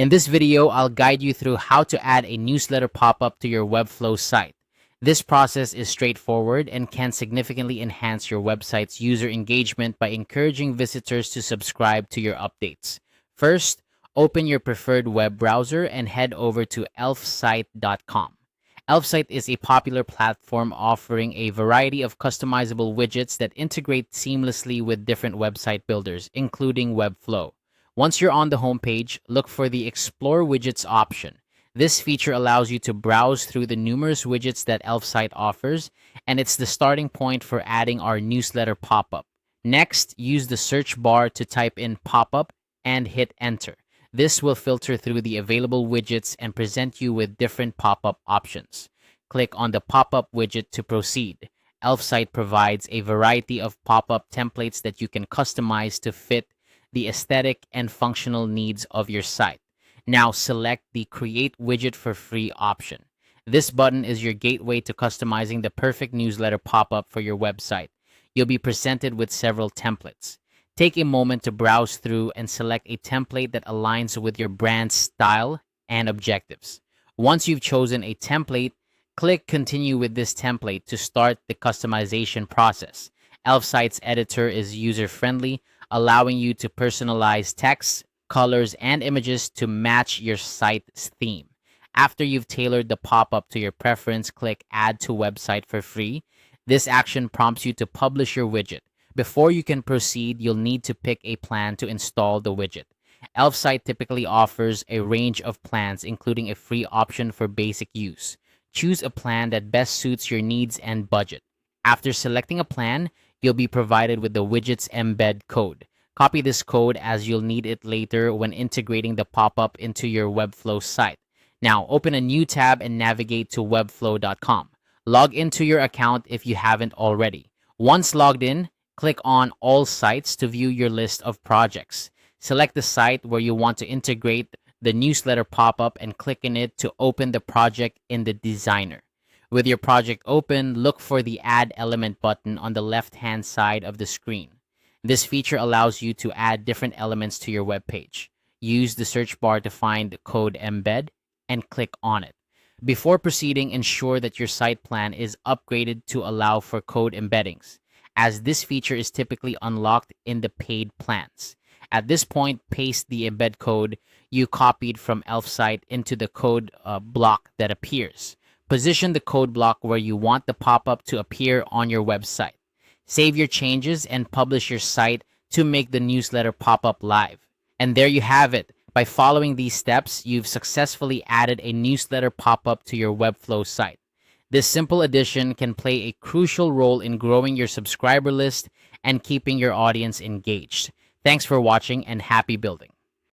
In this video, I'll guide you through how to add a newsletter pop-up to your Webflow site. This process is straightforward and can significantly enhance your website's user engagement by encouraging visitors to subscribe to your updates. First, open your preferred web browser and head over to elfsite.com. Elfsite is a popular platform offering a variety of customizable widgets that integrate seamlessly with different website builders, including Webflow. Once you're on the homepage, look for the Explore Widgets option. This feature allows you to browse through the numerous widgets that Elfsite offers, and it's the starting point for adding our newsletter pop-up. Next, use the search bar to type in pop-up and hit enter. This will filter through the available widgets and present you with different pop-up options. Click on the pop-up widget to proceed. Elfsite provides a variety of pop-up templates that you can customize to fit the aesthetic and functional needs of your site. Now select the Create Widget for Free option. This button is your gateway to customizing the perfect newsletter pop-up for your website. You'll be presented with several templates. Take a moment to browse through and select a template that aligns with your brand's style and objectives. Once you've chosen a template, click Continue with this template to start the customization process. Elfsite's editor is user-friendly, allowing you to personalize text, colors, and images to match your site's theme. After you've tailored the pop-up to your preference, click Add to Website for free. This action prompts you to publish your widget. Before you can proceed, you'll need to pick a plan to install the widget. Elfsite typically offers a range of plans, including a free option for basic use. Choose a plan that best suits your needs and budget. After selecting a plan, you'll be provided with the widget's embed code. Copy this code as you'll need it later when integrating the pop-up into your Webflow site. Now, open a new tab and navigate to webflow.com. Log into your account if you haven't already. Once logged in, click on All Sites to view your list of projects. Select the site where you want to integrate the newsletter pop-up and click on it to open the project in the designer. With your project open, look for the Add Element button on the left-hand side of the screen. This feature allows you to add different elements to your web page. Use the search bar to find the code embed and click on it. Before proceeding, ensure that your site plan is upgraded to allow for code embeddings, as this feature is typically unlocked in the paid plans. At this point, paste the embed code you copied from Elfsite into the code block that appears. Position the code block where you want the pop-up to appear on your website. Save your changes and publish your site to make the newsletter pop-up live. And there you have it. By following these steps, you've successfully added a newsletter pop-up to your Webflow site. This simple addition can play a crucial role in growing your subscriber list and keeping your audience engaged. Thanks for watching and happy building.